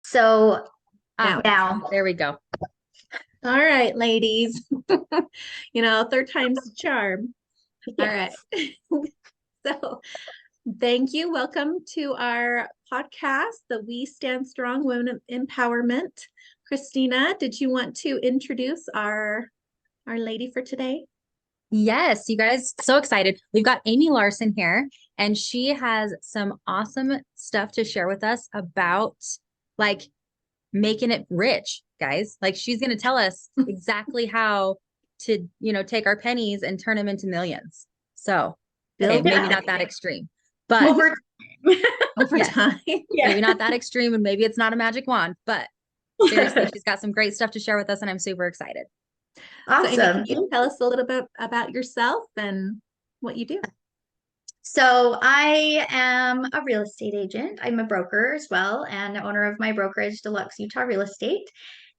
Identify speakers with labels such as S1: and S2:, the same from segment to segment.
S1: So
S2: Ah,
S1: now,
S2: there we go.
S3: All right, ladies. Third time's the charm. All right.
S1: yes.
S3: So, thank you. Welcome to our podcast, the We Stand Strong Women Empowerment. Christina, did you want to introduce our lady for today?
S2: Yes, you guys, so excited. We've got Amie Larsen here, and she has some awesome stuff to share with us about like making it rich, guys. Like she's going to tell us exactly how to, take our pennies and turn them into millions. So, okay,
S3: Build
S2: maybe
S3: wealth
S2: not that extreme, but
S1: Over.
S3: over
S2: yes,
S3: time.
S1: Yeah.
S2: maybe not that extreme, and maybe it's not a magic wand, but seriously, she's got some great stuff to share with us, and I'm super excited.
S3: So, Amy, can
S1: Awesome.
S3: you tell us a little bit about yourself and what you do?
S1: So I am a real estate agent. I'm a broker as well and owner of my brokerage, Deluxe Utah Real Estate.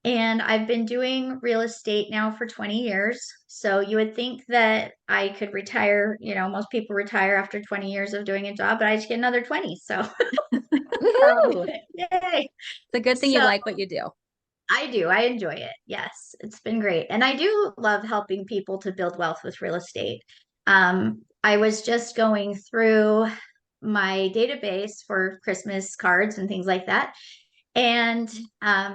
S1: And I've been doing real estate now for 20 years. So you would think that I could retire. Most people retire after 20 years of doing a job, but I just get another 20. So,
S2: Woohoo!
S1: yay.
S2: It's a good thing you
S1: So
S2: like what you do.
S1: I do. I enjoy it. Yes, it's been great. And I do love helping people to build wealth with real estate. I was just going through my database for Christmas cards and things like that. And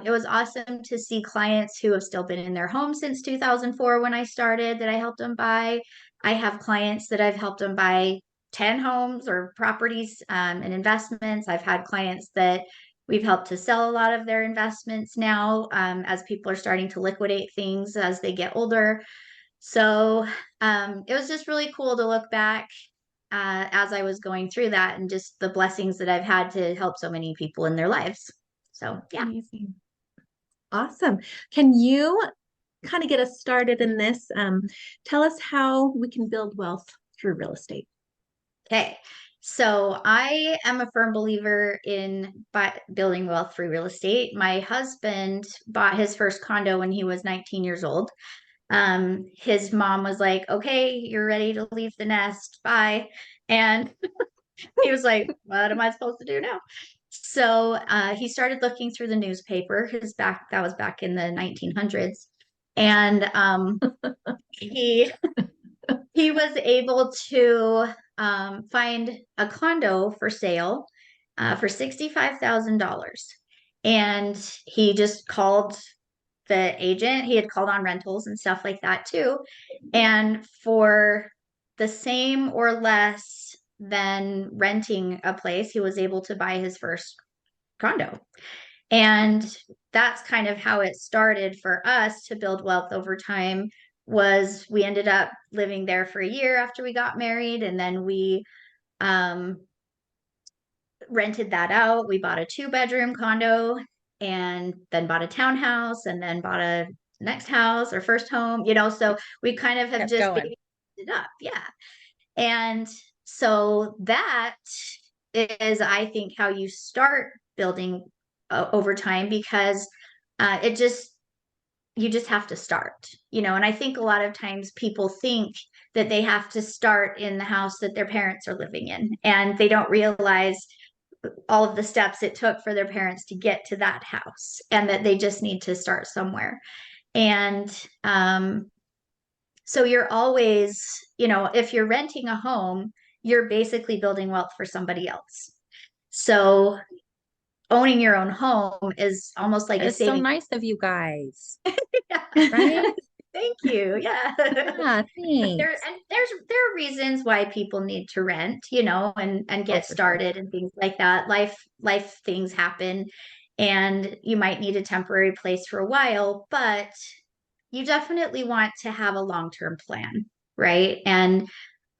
S1: it was awesome to see clients who have still been in their home since 2004 when I started that I helped them buy. I have clients that I've helped them buy 10 homes or properties and investments. I've had clients that we've helped to sell a lot of their investments now as people are starting to liquidate things as they get older. So it was just really cool to look back as I was going through that and just the blessings that I've had to help so many people in their lives. So, yeah.
S3: Amazing. Awesome. Can you kind of get us started in this? Tell us how we can build wealth through real estate.
S1: Okay. So I am a firm believer in building wealth through real estate. My husband bought his first condo when he was 19 years old. His mom was like, okay, you're ready to leave the nest. Bye. And he was like, what am I supposed to do now? So he started looking through the newspaper. That was back in the 1900s. And he he was able to find a condo for sale for $65,000. And he just called the agent. He had called on rentals and stuff like that too. And for the same or less than renting a place, he was able to buy his first condo. And that's kind of how it started for us to build wealth over time. Was we ended up living there for a year after we got married, and then we um, rented that out. We bought a 2-bedroom condo and then bought a townhouse and then bought a next house or first home, so we kind of have
S2: Kept
S1: just
S2: going.
S1: babied it up. Yeah. And so that is, I think, how you start building over time because it just, you just have to start, and I think a lot of times people think that they have to start in the house that their parents are living in, and they don't realize all of the steps it took for their parents to get to that house and that they just need to start somewhere. And so you're always, if you're renting a home, you're basically building wealth for somebody else. So owning your own home is almost like
S2: That
S1: a
S2: is so
S1: saving.
S2: nice of you guys,
S1: Yeah.
S2: right?
S1: Thank you. Yeah.
S2: Yeah, thanks.
S1: There are reasons why people need to rent, and
S2: Oh,
S1: get
S2: for sure.
S1: started and things like that. Life things happen and you might need a temporary place for a while, but you definitely want to have a long-term plan, right? And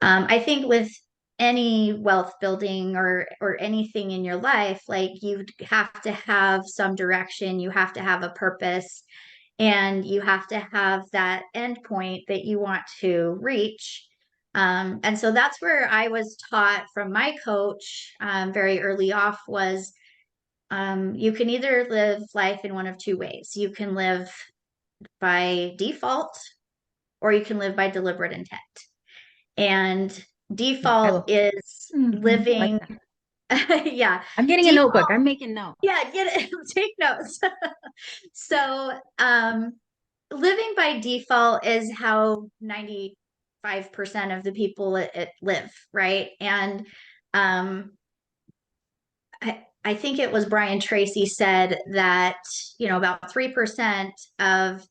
S1: I think with any wealth building or anything in your life, like you have to have some direction, you have to have a purpose, and you have to have that end point that you want to reach. And so that's where I was taught from my coach very early off was you can either live life in one of two ways. You can live by default or you can live by deliberate intent. And
S2: I
S1: default is
S3: Mhm.
S2: like
S1: living
S2: that.
S1: Yeah.
S2: I'm getting a
S1: Default,
S2: notebook. I'm making notes.
S1: yeah, get it, take notes. So, living by default is how 95% of the people live, right? And um, I think it was Brian Tracy said that, about 3% of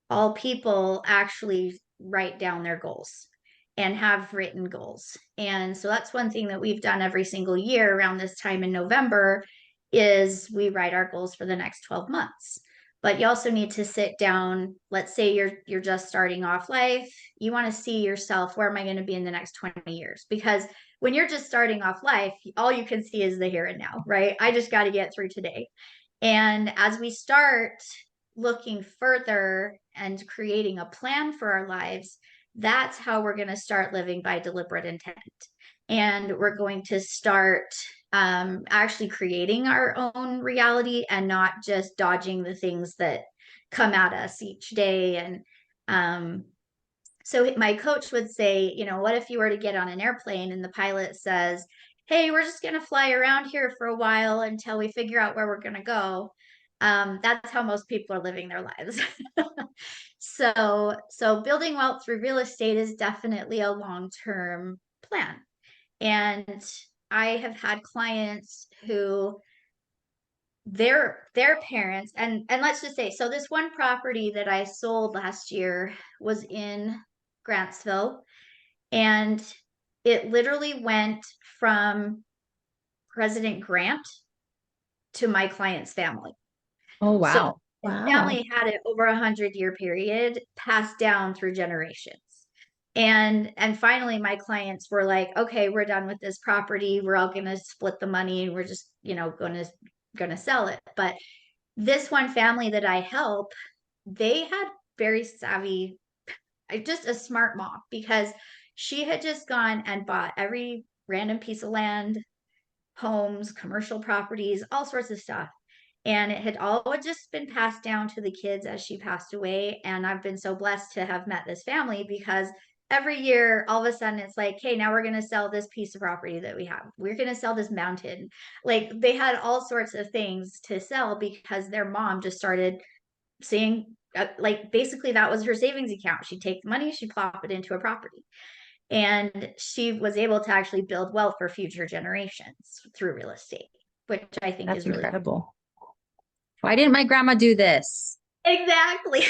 S1: all people actually write down their goals and have written goals. And so that's one thing that we've done every single year around this time in November is we write our goals for the next 12 months. But you also need to sit down, let's say you're just starting off life, you want to see yourself, where am I going to be in the next 20 years? Because when you're just starting off life, all you can see is the here and now, right? I just got to get through today. And as we start looking further and creating a plan for our lives, that's how we're going to start living by deliberate intent. And we're going to start actually creating our own reality and not just dodging the things that come at us each day. And so my coach would say, what if you were to get on an airplane and the pilot says, hey, we're just going to fly around here for a while until we figure out where we're going to go. That's how most people are living their lives. So building wealth through real estate is definitely a long-term plan. And I have had clients who their parents, and let's just say, so this one property that I sold last year was in Grantsville, and it literally went from President Grant to my client's family.
S2: Oh,
S1: So
S2: wow.
S1: his
S3: Wow.
S1: family had it over 100-year period passed down through generations. And finally my clients were like, okay, we're done with this property. We're all gonna split the money and we're just, gonna sell it. But this one family that I help, they had very savvy, just a smart mom, because she had just gone and bought every random piece of land, homes, commercial properties, all sorts of stuff. And it had all just been passed down to the kids as she passed away. And I've been so blessed to have met this family because every year, all of a sudden, it's like, hey, now we're going to sell this piece of property that we have. We're going to sell this mountain. Like they had all sorts of things to sell because their mom just started seeing, like, basically that was her savings account. She'd take the money, she'd plop it into a property. And she was able to actually build wealth for future generations through real estate, which I think
S2: That's
S1: is really
S2: incredible. Why didn't my grandma do this?
S1: exactly.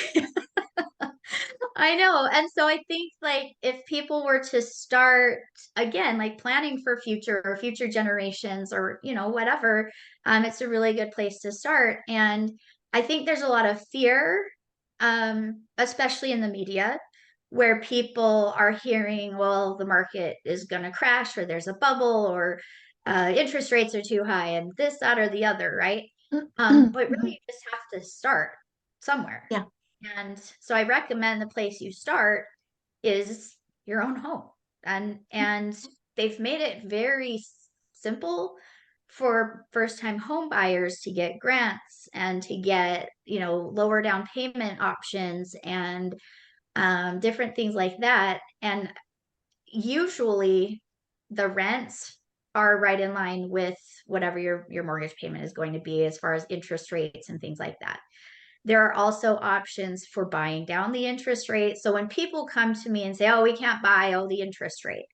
S1: I know. And so I think like if people were to start again, like planning for future or future generations or, whatever, it's a really good place to start. And I think there's a lot of fear, especially in the media, where people are hearing, well, the market is going to crash or there's a bubble or interest rates are too high and this, that, or the other, right? But really, you just have to start somewhere.
S3: Yeah.
S1: And so I recommend the place you start is your own home. And they've made it very simple for first-time home buyers to get grants and to get, lower down payment options and different things like that. And usually the rents are right in line with whatever your mortgage payment is going to be as far as interest rates and things like that. There are also options for buying down the interest rate. So when people come to me and say, oh, we can't buy, oh, the interest rate,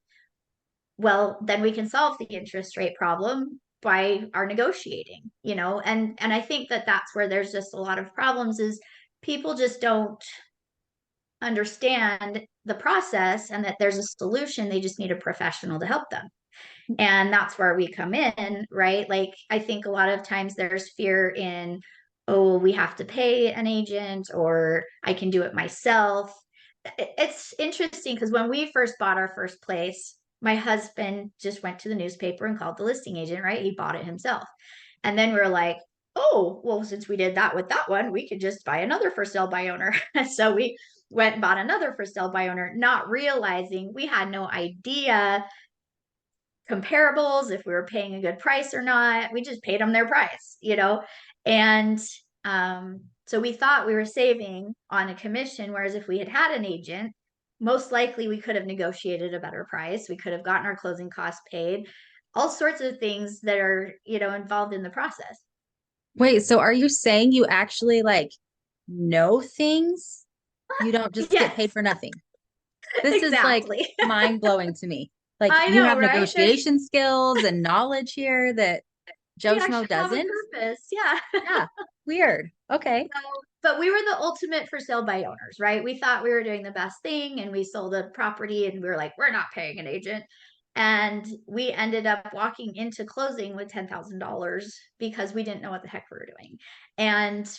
S1: well, then we can solve the interest rate problem by our negotiating, and I think that that's where there's just a lot of problems is people just don't understand the process and that there's a solution. They just need a professional to help them. And that's where we come in, right? Like, I think a lot of times there's fear in, oh, we have to pay an agent or I can do it myself. It's interesting because when we first bought our first place, my husband just went to the newspaper and called the listing agent, right? He bought it himself. And then we were like, oh, well, since we did that with that one, we could just buy another for sale by owner. So we went and bought another for sale by owner, not realizing we had no idea comparables, if we were paying a good price or not. We just paid them their price. And so we thought we were saving on a commission, whereas if we had had an agent, most likely we could have negotiated a better price. We could have gotten our closing costs paid. all sorts of things that are, involved in the process.
S2: Wait, so are you saying you actually like know things? You don't just get paid
S1: Yes,
S2: for nothing. This is like
S1: exactly.
S2: mind blowing to me. Like
S1: I
S2: you
S1: know,
S2: have
S1: right? There's,
S2: negotiation skills and knowledge here that Joe
S1: we
S2: Schmo
S1: actually have a
S2: doesn't.
S1: purpose. Yeah.
S2: Yeah, weird. Okay.
S1: So, but we were the ultimate for sale by owners, right? We thought we were doing the best thing and we sold a property and we were like, we're not paying an agent. And we ended up walking into closing with $10,000 because we didn't know what the heck we were doing. And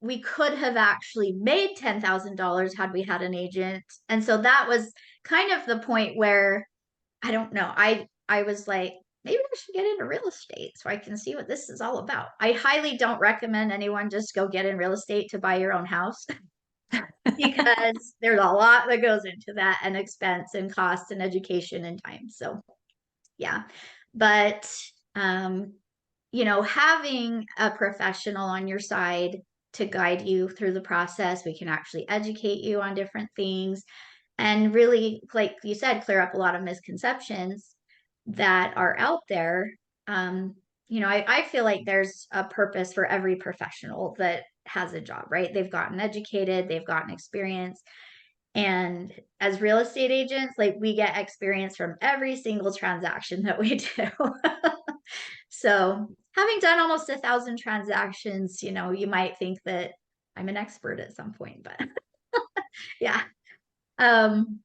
S1: we could have actually made $10,000 had we had an agent. And so that was kind of the point where I don't know. I was like, maybe I should get into real estate so I can see what this is all about. I highly don't recommend anyone just go get in real estate to buy your own house because there's a lot that goes into that, and expense and cost and education and time. So yeah. But having a professional on your side to guide you through the process, we can actually educate you on different things and really, like you said, clear up a lot of misconceptions that are out there. I feel like there's a purpose for every professional that has a job, right? They've gotten educated, they've gotten experience. And as real estate agents, like we get experience from every single transaction that we do. So having done almost 1,000 transactions, you might think that I'm an expert at some point, but yeah. Um,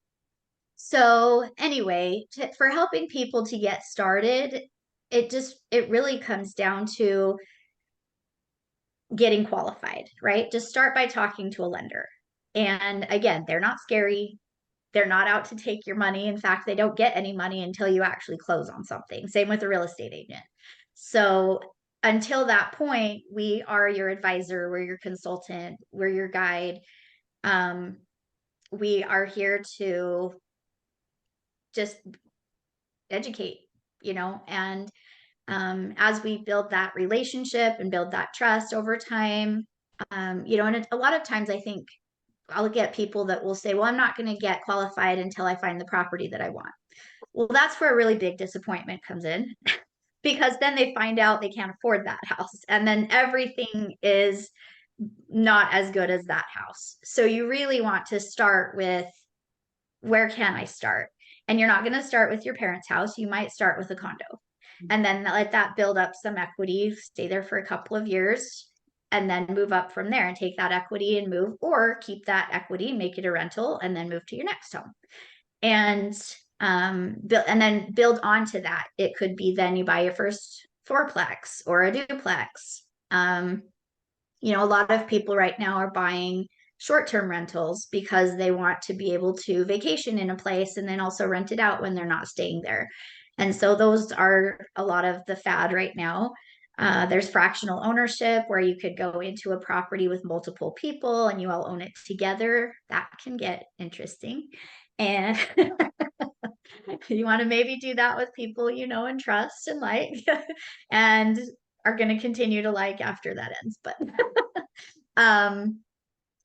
S1: so anyway, for helping people to get started, it really comes down to getting qualified, right? Just start by talking to a lender. And again, they're not scary. They're not out to take your money. In fact, they don't get any money until you actually close on something. Same with a real estate agent. So until that point, we are your advisor, we're your consultant, we're your guide. We are here to just educate, and as we build that relationship and build that trust over time, and a lot of times I think I'll get people that will say, well, I'm not going to get qualified until I find the property that I want. Well, that's where a really big disappointment comes in because then they find out they can't afford that house. And then everything is not as good as that house. So you really want to start with, where can I start? And you're not going to start with your parents' house. You might start with a condo and then let that build up some equity, stay there for a couple of years, and then move up from there and take that equity and move, or keep that equity, make it a rental, and then move to your next home. And and then build onto that. It could be then you buy your first fourplex or a duplex. A lot of people right now are buying short-term rentals because they want to be able to vacation in a place and then also rent it out when they're not staying there. And so those are a lot of the fad right now. There's fractional ownership where you could go into a property with multiple people and you all own it together. That can get interesting. And you want to maybe do that with people you know and trust and like, and are going to continue to like after that ends. But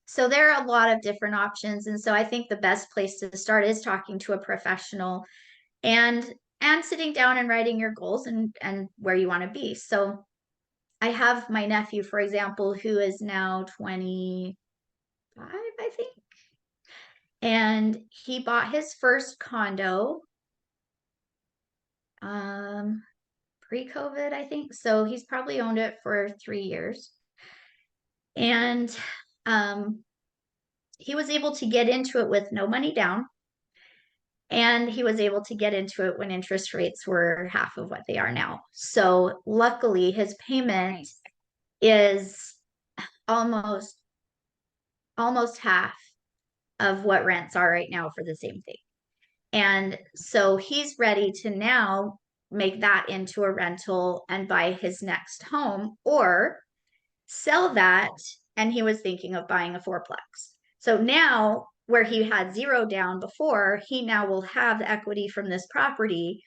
S1: so there are a lot of different options. And so I think the best place to start is talking to a professional and sitting down and writing your goals and where you want to be. So I have my nephew, for example, who is now 25, I think. And he bought his first condo pre-COVID, I think. So he's probably owned it for 3 years. And he was able to get into it with no money down. And he was able to get into it when interest rates were half of what they are now. So luckily, his payment is almost half of what rents are right now for the same thing. And so he's ready to now make that into a rental and buy his next home, or sell that. And he was thinking of buying a fourplex. So now, where he had zero down before, he now will have the equity from this property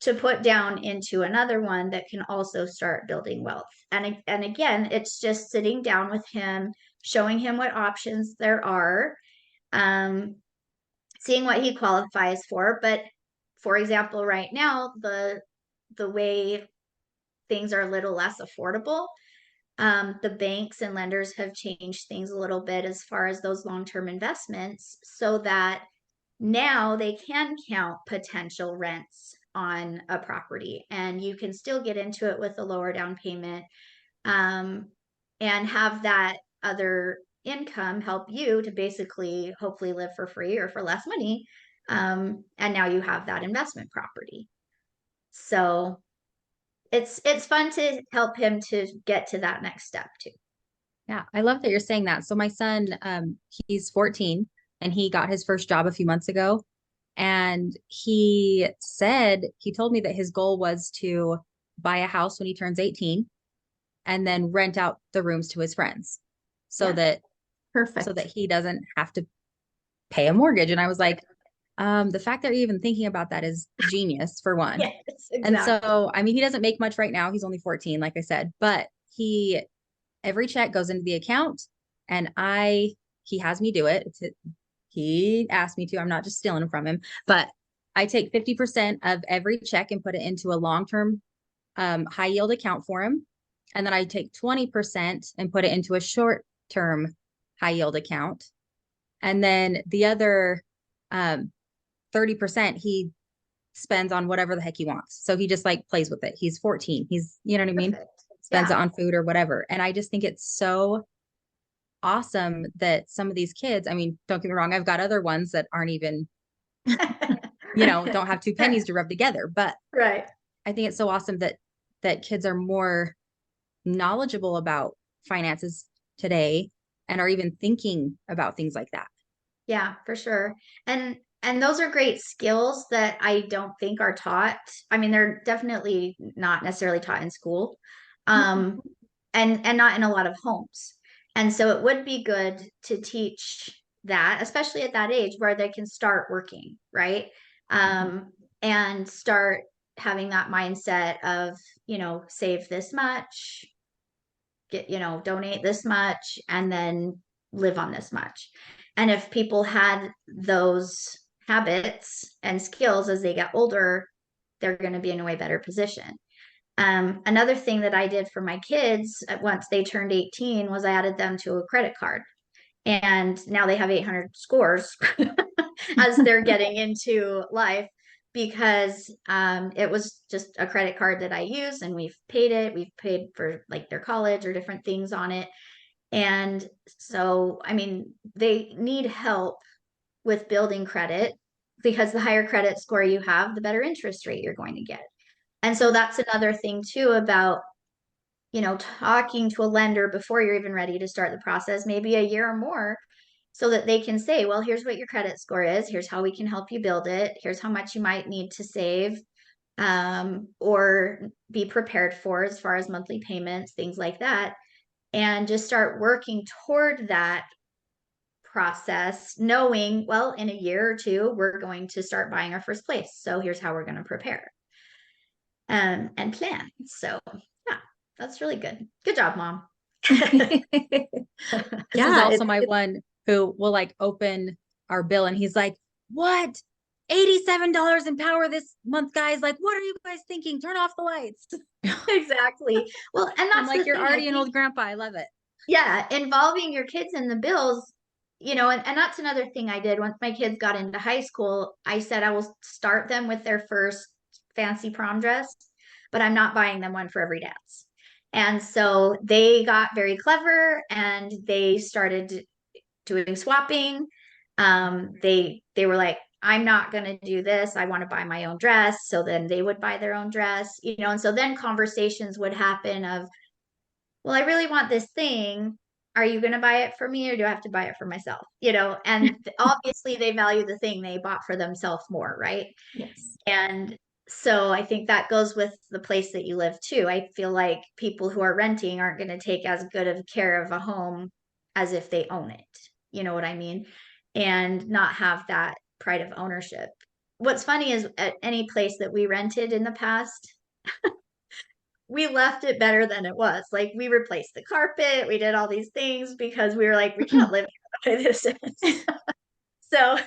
S1: to put down into another one that can also start building wealth. And again, it's just sitting down with him, showing him what options there are, seeing what he qualifies for. But for example, right now, the way things are a little less affordable, the banks and lenders have changed things a little bit as far as those long-term investments, so that now they can count potential rents on a property, and you can still get into it with a lower down payment, and have that other income help you to basically hopefully live for free or for less money. And now you have that investment property. So it's fun to help him to get to that next step too.
S2: Yeah, I love that you're saying that. So my son, he's 14 and he got his first job a few months ago. And he told me that his goal was to buy a house when he turns 18 and then rent out the rooms to his friends so
S1: Yeah.
S2: that
S3: Perfect.
S2: so that he doesn't have to pay a mortgage. And I was like, the fact that you're even thinking about that is genius, for one.
S1: Yes,
S2: And
S1: exactly.
S2: so, I mean, he doesn't make much right now. He's only 14, like I said, but every check goes into the account, and he has me do it. He asked me to. I'm not just stealing them from him, but I take 50% of every check and put it into a long-term high yield account for him. And then I take 20% and put it into a short-term high yield account. And then the other 30% he spends on whatever the heck he wants. So he just like plays with it. He's 14. You know what I mean?
S1: Perfect.
S2: Spends it
S1: Yeah.
S2: on food or whatever. And I just think it's so awesome that some of these kids, I mean, don't get me wrong, I've got other ones that aren't even, don't have two pennies to rub together, but
S1: Right.
S2: I think it's so awesome that kids are more knowledgeable about finances today and are even thinking about things like that.
S1: Yeah, for sure. And those are great skills that I don't think are taught. I mean, they're definitely not necessarily taught in school. Um, and not in a lot of homes. And so it would be good to teach that, especially at that age where they can start working, right? And start having that mindset of, save this much, donate this much, and then live on this much. And if people had those habits and skills as they get older, they're going to be in a way better position. Another thing that I did for my kids once they turned 18 was I added them to a credit card. And now they have 800 scores as they're getting into life, because it was just a credit card that I use, and we've paid it. We've paid for like their college or different things on it. And so, I mean, they need help with building credit, because the higher credit score you have, the better interest rate you're going to get. And so that's another thing too about, talking to a lender before you're even ready to start the process, maybe a year or more, so that they can say, well, here's what your credit score is. Here's how we can help you build it. Here's how much you might need to save, or be prepared for as far as monthly payments, things like that. And just start working toward that process, knowing, well, in a year or two, we're going to start buying our first place. So here's how we're going to prepare, and plan. So yeah, that's really good. Good job, Mom.
S2: This is also my one who will like open our bill and he's like, what? $87 in power this month, guys. Like, what are you guys thinking? Turn off the lights.
S1: Exactly. Well, and that's
S2: I'm like,
S1: the
S2: you're
S1: thing,
S2: already an old grandpa. I love it.
S1: yeah, involving your kids in the bills, and that's another thing I did once my kids got into high school. I said I will start them with their first fancy prom dress, but I'm not buying them one for every dance. And so they got very clever and they started doing swapping. They were like, I'm not going to do this. I want to buy my own dress. So then they would buy their own dress, and so then conversations would happen of, well, I really want this thing. Are you going to buy it for me, or do I have to buy it for myself? And obviously they value the thing they bought for themselves more, right?
S3: Yes.
S1: And so I think that goes with the place that you live too. I feel like people who are renting aren't going to take as good of care of a home as if they own it. You know what I mean? And not have that pride of ownership. What's funny is at any place that we rented in the past, we left it better than it was. Like, we replaced the carpet, we did all these things because we were like, we can't live here the way this is. So,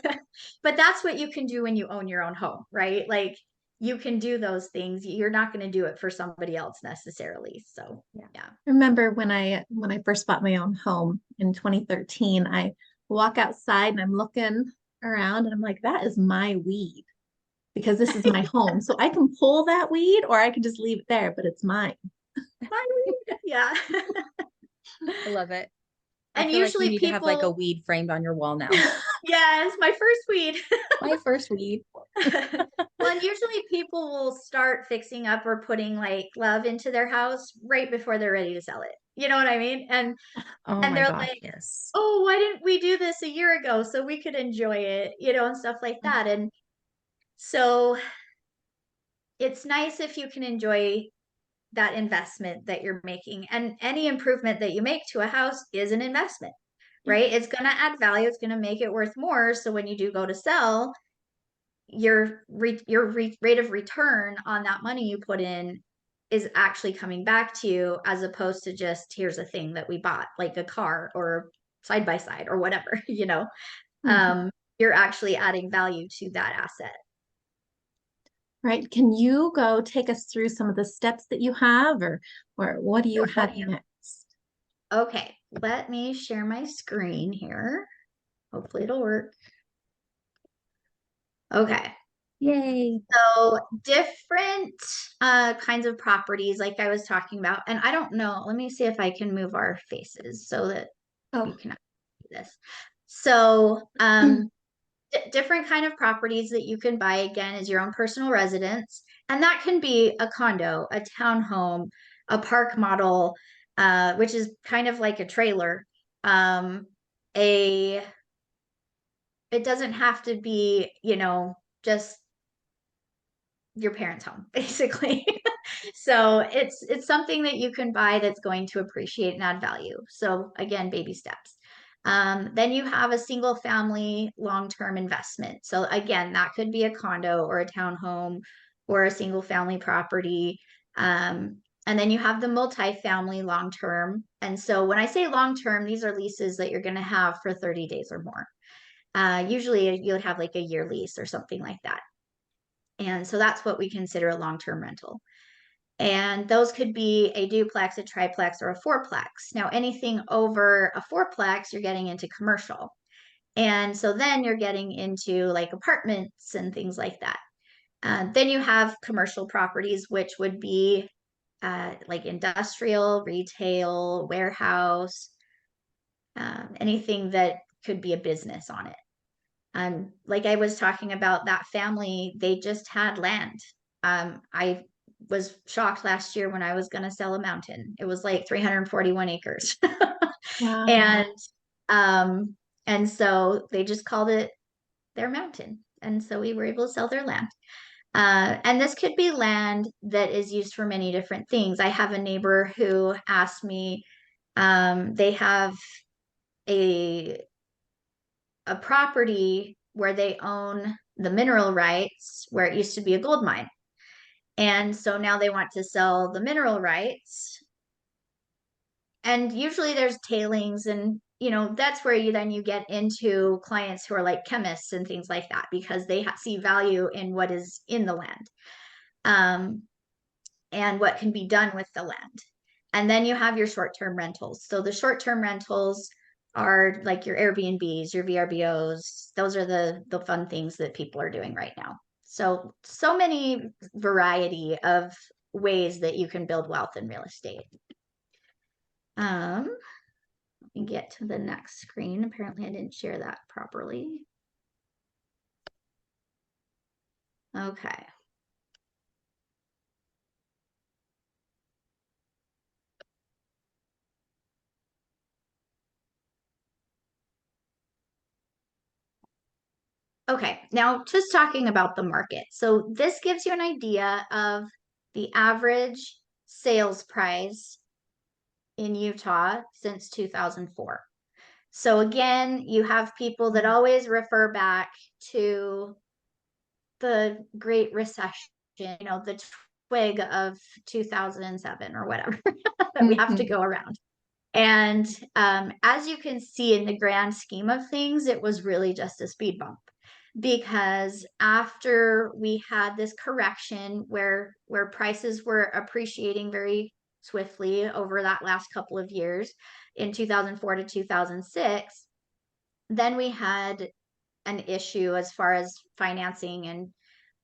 S1: but that's what you can do when you own your own home, right? Like, you can do those things. You're not going to do it for somebody else necessarily. So
S3: Yeah.
S1: yeah.
S3: I remember when I first bought my own home in 2013, I walk outside and I'm looking around and I'm like, that is my weed because this is my home. So I can pull that weed or I can just leave it there, but it's mine.
S1: Yeah.
S2: I love it. I
S1: And
S2: feel like you
S1: usually
S2: need to have like a
S1: people,
S2: weed framed on your wall now.
S1: yes, my first weed.
S2: My first weed.
S1: Well, and usually people will start fixing up or putting like love into their house right before they're ready to sell it. You know what I mean?
S2: Oh
S1: And
S2: my
S1: they're
S2: gosh,
S1: like,
S2: yes.
S1: "Oh, why didn't we do this a year ago so we could enjoy it?" And stuff like that. And so it's nice if you can enjoy that investment that you're making. And any improvement that you make to a house is an investment, right? It's going to add value, it's going to make it worth more. So when you do go to sell, rate of return on that money you put in is actually coming back to you, as opposed to just here's a thing that we bought, like a car or side by side or whatever.
S3: Mhm.
S1: You're actually adding value to that asset.
S3: Right. Can you go take us through some of the steps that you have or what do you
S1: Sure.
S3: have next?
S1: Okay, let me share my screen here. Hopefully it'll work. Okay.
S2: Yay.
S1: So different kinds of properties like I was talking about. And I don't know, let me see if I can move our faces so that you
S3: Oh,
S1: can see this. So different kind of properties that you can buy, again, is your own personal residence. And that can be a condo, a townhome, a park model, which is kind of like a trailer. A It doesn't have to be, just your parents' home, basically. So it's something that you can buy that's going to appreciate and add value. So again, baby steps. Then you have a single family long-term investment. So again, that could be a condo or a townhome or a single family property. And then you have the multi-family long-term. And so when I say long-term, these are leases that you're going to have for 30 days or more. Usually you'll have like a year lease or something like that. And so that's what we consider a long-term rental. And those could be a duplex, a triplex, or a fourplex. Now, anything over a fourplex, you're getting into commercial. And so then you're getting into like apartments and things like that. Then you have commercial properties, which would be like industrial, retail, warehouse, anything that could be a business on it. Like I was talking about that family, they just had land. I was shocked last year when I was going to sell a mountain. It was like 341 acres.
S3: wow.
S1: and um and so they just called it their mountain. And so we were able to sell their land. And this could be land that is used for many different things. I have a neighbor who asked me, they have a a property where they own the mineral rights where it used to be a gold mine. And so now they want to sell the mineral rights. And usually there's tailings and that's where you get into clients who are like chemists and things like that because they see value in what is in the land. Um, and what can be done with the land. And then you have your short-term rentals. So the short-term rentals are like your Airbnbs, your VRBOs. Those are the fun things that people are doing right now. So many variety of ways that you can build wealth in real estate. Let me get to the next screen. Apparently I didn't share that properly. Okay. Okay, now just talking about the market. So this gives you an idea of the average sales price in Utah since 2004. So again, you have people that always refer back to the Great Recession, the twig of 2007 or whatever that we have to
S3: Mhm.
S1: go around. And as you can see in the grand scheme of things, it was really just a speed bump. because after we had this correction where prices were appreciating very swiftly over that last couple of years in 2004 to 2006, then we had an issue as far as financing,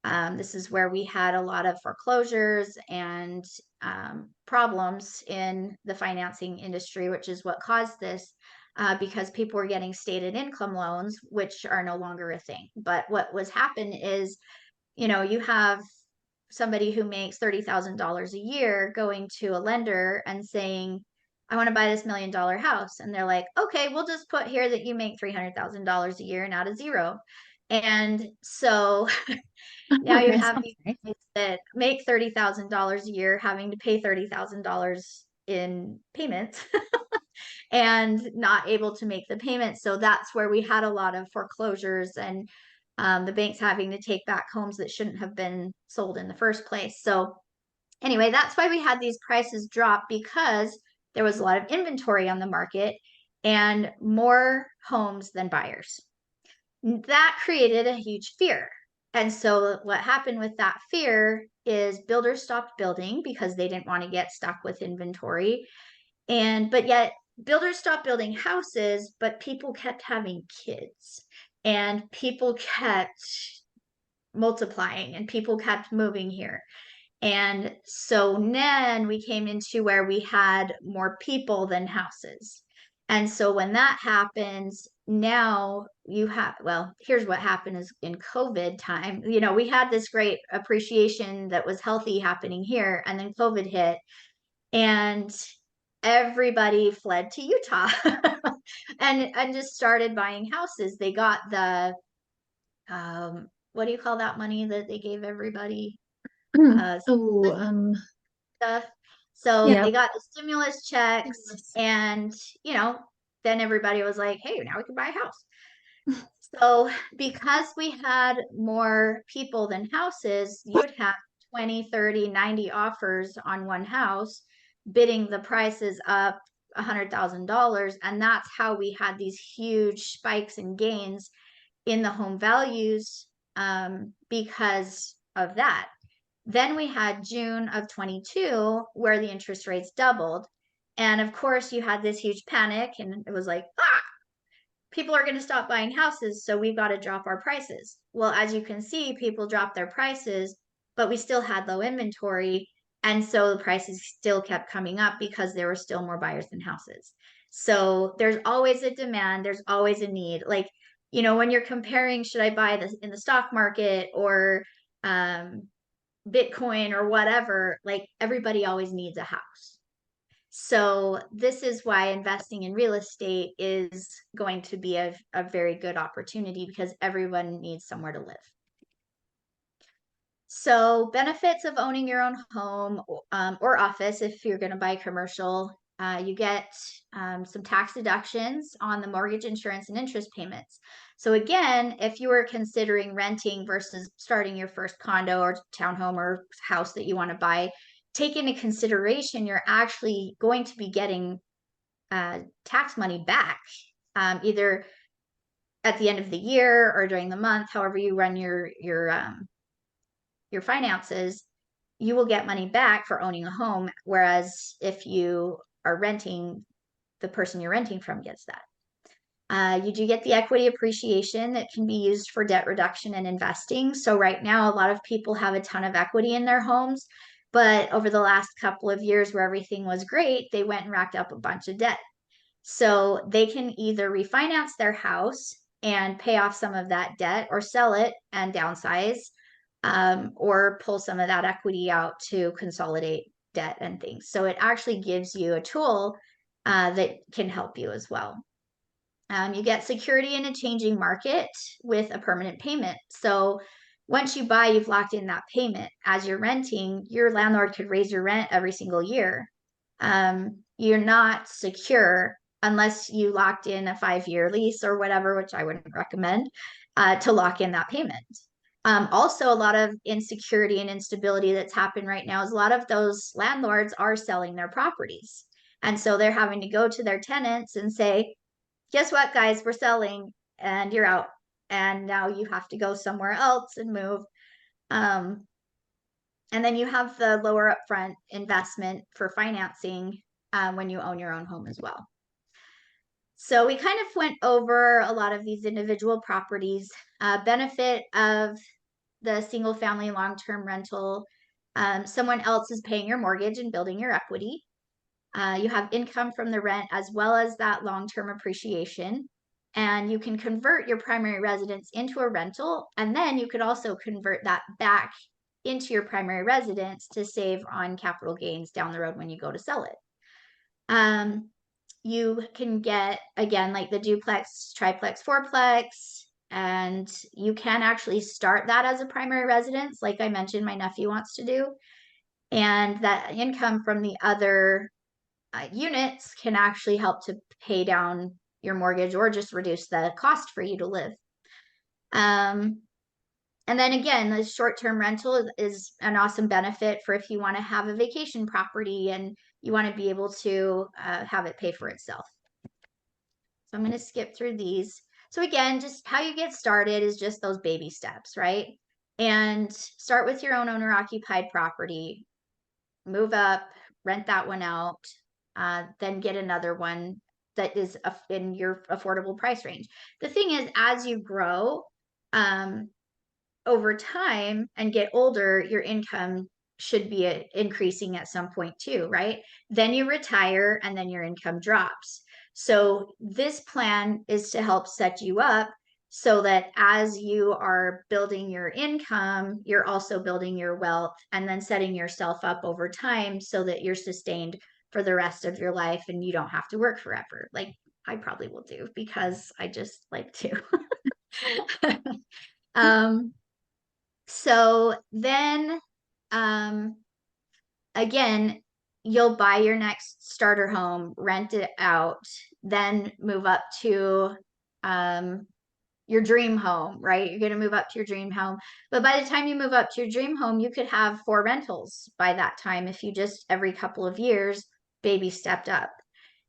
S1: and this is where we had a lot of foreclosures and problems in the financing industry, which is what caused this, because people were getting stated income loans, which are no longer a thing. But what was happened is, you have somebody who makes $30,000 a year going to a lender and saying, I want to buy this $1 million house. And they're like, okay, we'll just put here that you make $300,000 a year and out of zero. And so now you
S2: That
S1: have
S2: sounds
S1: these
S2: nice.
S1: guys that make $30,000 a year having to pay $30,000 in payments and not able to make the payments. So that's where we had a lot of foreclosures and the banks having to take back homes that shouldn't have been sold in the first place. So anyway, that's why we had these prices drop, because there was a lot of inventory on the market and more homes than buyers. That created a huge fear. And so what happened with that fear is builders stopped building because they didn't want to get stuck with inventory. But yet builders stopped building houses, but people kept having kids and people kept multiplying and people kept moving here. And so then we came into where we had more people than houses. And so when that happens, now you have, well, here's what happened is in COVID time, we had this great appreciation that was healthy happening here, and then COVID hit and everybody fled to Utah and just started buying houses. They got the what do you call that money that they gave everybody?
S3: Oh,
S1: Stuff. So
S3: yeah.
S1: they got the stimulus checks, and then everybody was like, hey, now we can buy a house. So because we had more people than houses, you'd have 20, 30, 90 offers on one house, bidding the prices up $100,000. And that's how we had these huge spikes and gains in the home values, because of that. Then we had June of 22 where the interest rates doubled. And of course, you had this huge panic, and it was like, people are going to stop buying houses, so we've got to drop our prices. Well, as you can see, people dropped their prices, but we still had low inventory. And so the prices still kept coming up because there were still more buyers than houses. So there's always a demand, there's always a need. Like, when you're comparing, should I buy this in the stock market or Bitcoin or whatever, like everybody always needs a house. So this is why investing in real estate is going to be a very good opportunity, because everyone needs somewhere to live. So benefits of owning your own home or office, if you're going to buy commercial, you get some tax deductions on the mortgage, insurance, and interest payments. So again, if you were considering renting versus starting your first condo or townhome or house that you want to buy, take into consideration you're actually going to be getting tax money back, either at the end of the year or during the month, however you run your finances. You will get money back for owning a home, whereas if you are renting, the person you're renting from gets that. You do get the equity appreciation that can be used for debt reduction and investing. So right now, a lot of people have a ton of equity in their homes, but over the last couple of years where everything was great, they went and racked up a bunch of debt. So they can either refinance their house and pay off some of that debt, or sell it and downsize, or pull some of that equity out to consolidate debt and things. So it actually gives you a tool that can help you as well. You get security in a changing market with a permanent payment. So once you buy, you've locked in that payment. As you're renting, your landlord could raise your rent every single year. You're not secure unless you locked in a 5-year lease or whatever, which I wouldn't recommend, to lock in that payment. Also, a lot of insecurity and instability that's happened right now is a lot of those landlords are selling their properties. And so they're having to go to their tenants and say, guess what, guys, we're selling and you're out. and now you have to go somewhere else and move. And then you have the lower upfront investment for financing when you own your own home as well. So we kind of went over a lot of these individual properties. Benefit of the single family long-term rental, someone else is paying your mortgage and building your equity. You have income from the rent as well as that long-term appreciation. And you can convert your primary residence into a rental. And then you could also convert that back into your primary residence to save on capital gains down the road when you go to sell it. You can get, again, like the duplex, triplex, fourplex, and you can actually start that as a primary residence, like I mentioned, my nephew wants to do. And that income from the other units can actually help to pay down your mortgage or just reduce the cost for you to live. And then again, the short-term rental is an awesome benefit for if you want to have a vacation property and you want to be able to have it pay for itself. So I'm going to skip through these. So again, just how you get started is just those baby steps, right? And start with your own owner-occupied property, move up, rent that one out, then get another one that is in your affordable price range. The thing is, as you grow, over time and get older, your income should be increasing at some point too, right? Then you retire and then your income drops. So this plan is to help set you up so that as you are building your income, you're also building your wealth and then setting yourself up over time so that you're sustained for the rest of your life and you don't have to work forever. Like I probably will do because I just like to. So then, again, you'll buy your next starter home, rent it out, then move up to your dream home, right? You're going to move up to your dream home. But by the time you move up to your dream home, you could have 4 rentals by that time if you just every couple of years baby stepped up.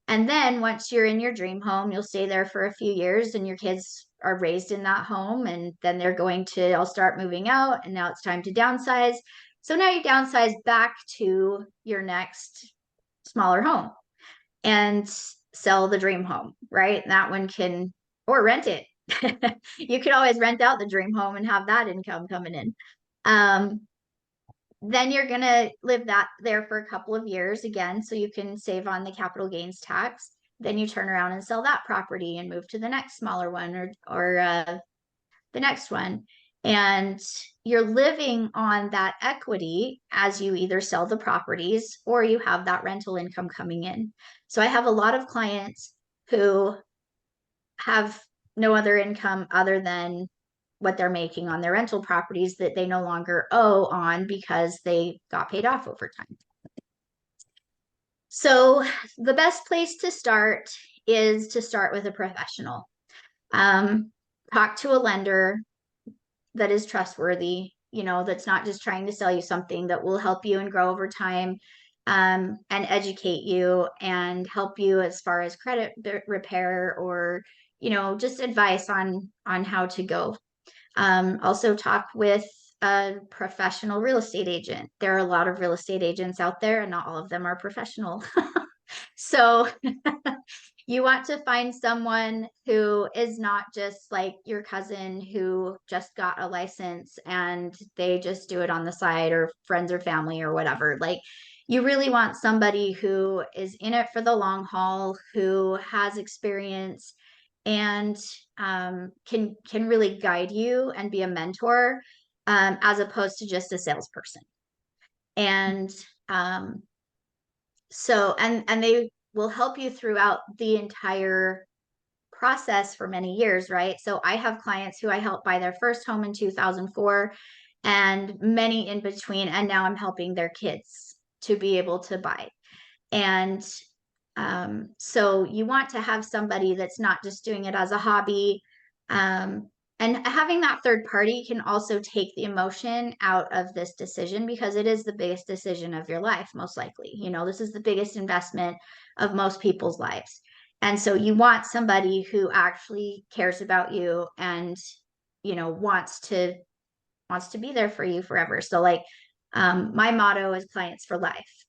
S1: And then once you're in your dream home, you'll stay there for a few years and your kids are raised in that home. And then they're going to all start moving out. And now it's time to downsize. So now you downsize back to your next smaller home and sell the dream home, right? And that one can, or rent it. You could always rent out the dream home and have that income coming in. Then you're going to live that there for a couple of years again, so you can save on the capital gains tax. Then you turn around and sell that property and move to the next smaller one or the next one. And you're living on that equity as you either sell the properties or you have that rental income coming in. So I have a lot of clients who have no other income other than what they're making on their rental properties that they no longer owe on because they got paid off over time. So the best place to start is to start with a professional. Talk to a lender that is trustworthy, you know, that's not just trying to sell you something, that will help you and grow over time, and educate you and help you as far as credit repair or, you know, just advice on how to go. Also talk with a professional real estate agent. There are a lot of real estate agents out there and not all of them are professional. So you want to find someone who is not just like your cousin who just got a license and they just do it on the side, or friends or family or whatever. Like you really want somebody who is in it for the long haul, who has experience and can really guide you and be a mentor, as opposed to just a salesperson. And so they will help you throughout the entire process for many years, right? So I have clients who I helped buy their first home in 2004 and many in between, and now I'm helping their kids to be able to buy. And so you want to have somebody that's not just doing it as a hobby. And having that third party can also take the emotion out of this decision because it is the biggest decision of your life, most likely. You know, this is the biggest investment of most people's lives. And so you want somebody who actually cares about you and wants to be there for you forever. So like, my motto is clients for life.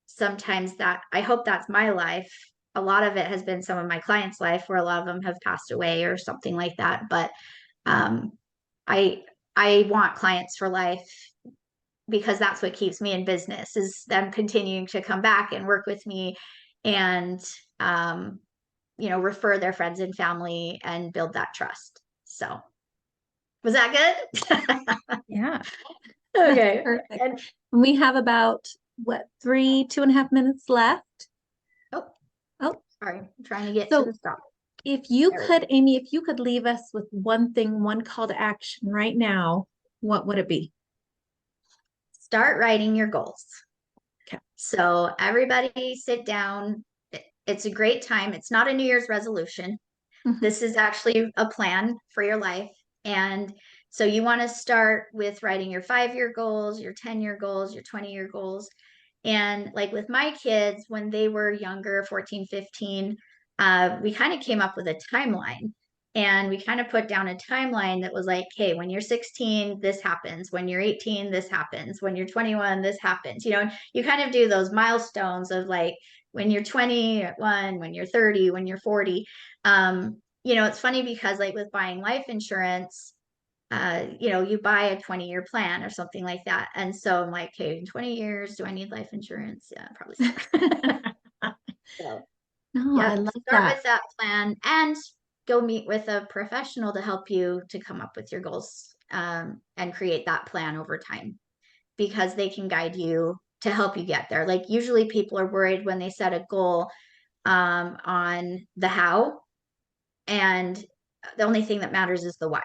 S1: Sometimes that, I hope that's my life. A lot of it has been some of my clients' life where a lot of them have passed away or something like that. But um, I I want clients for life because that's what keeps me in business, is them continuing to come back and work with me and refer their friends and family and build that trust. So was that good?
S2: Yeah.
S1: Okay.
S3: Perfect.
S1: And
S3: We have about what, 2.5 minutes left.
S1: oh,
S3: Oh,
S1: sorry, I'm trying to get to
S3: so
S1: the stop.
S3: if you
S1: There we
S3: could, Amie, if you could leave us with one thing, one call to action right now, what would it be?
S1: Start writing your goals.
S3: Okay.
S1: So everybody sit down. It's a great time. It's not a New Year's resolution.
S3: Mhm.
S1: This is actually a plan for your life. And so you want to start with writing your 5-year goals, your 10-year goals, your 20-year goals. And like with my kids, when they were younger, 14, 15, we kind of came up with a timeline. And we kind of put down a timeline that was like, hey, when you're 16, this happens. When you're 18, this happens. When you're 21, this happens. And you kind of do those milestones of like when you're 21, when you're 30, when you're 40. It's funny because like with buying life insurance, you buy a 20-year plan or something like that. And so I'm like, okay, in 20 years, do I need life insurance? Yeah, probably so. So
S3: No, I
S1: yeah,
S3: love
S1: start
S3: that.
S1: with that plan and go meet with a professional to help you to come up with your goals, and create that plan over time, because they can guide you to help you get there. Like usually people are worried when they set a goal, on the how, and the only thing that matters is the why.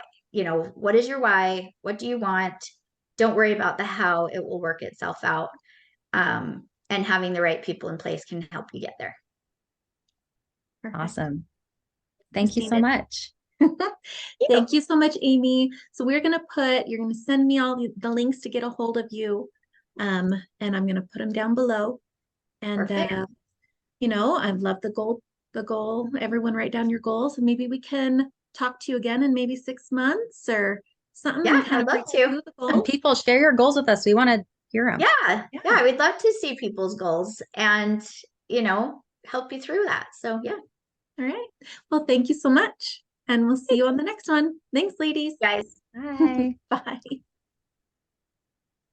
S1: What is your why? What do you want? Don't worry about the how, it will work itself out. And having the right people in place can help you get there.
S3: Perfect.
S2: Awesome. Thank you so
S3: Christina.
S2: much.
S3: Thank you so much, Amie. So you're going to send me all the links to get a hold of you. And I'm going to put them down below. And,
S1: Perfect.
S3: I love the goal. Everyone write down your goals, and maybe we can talk to you again in maybe 6 months or something
S1: Yeah,
S3: and kind
S1: I'd
S3: of
S1: love to.
S3: review the
S2: And
S3: goals.
S2: people, share your goals with us. We want to hear them.
S1: Yeah, we'd love to see people's goals and, help you through that. So yeah,
S3: All right. Well, thank you so much. And we'll see you on the next one. Thanks, ladies.
S1: guys.
S2: Bye.
S3: Bye.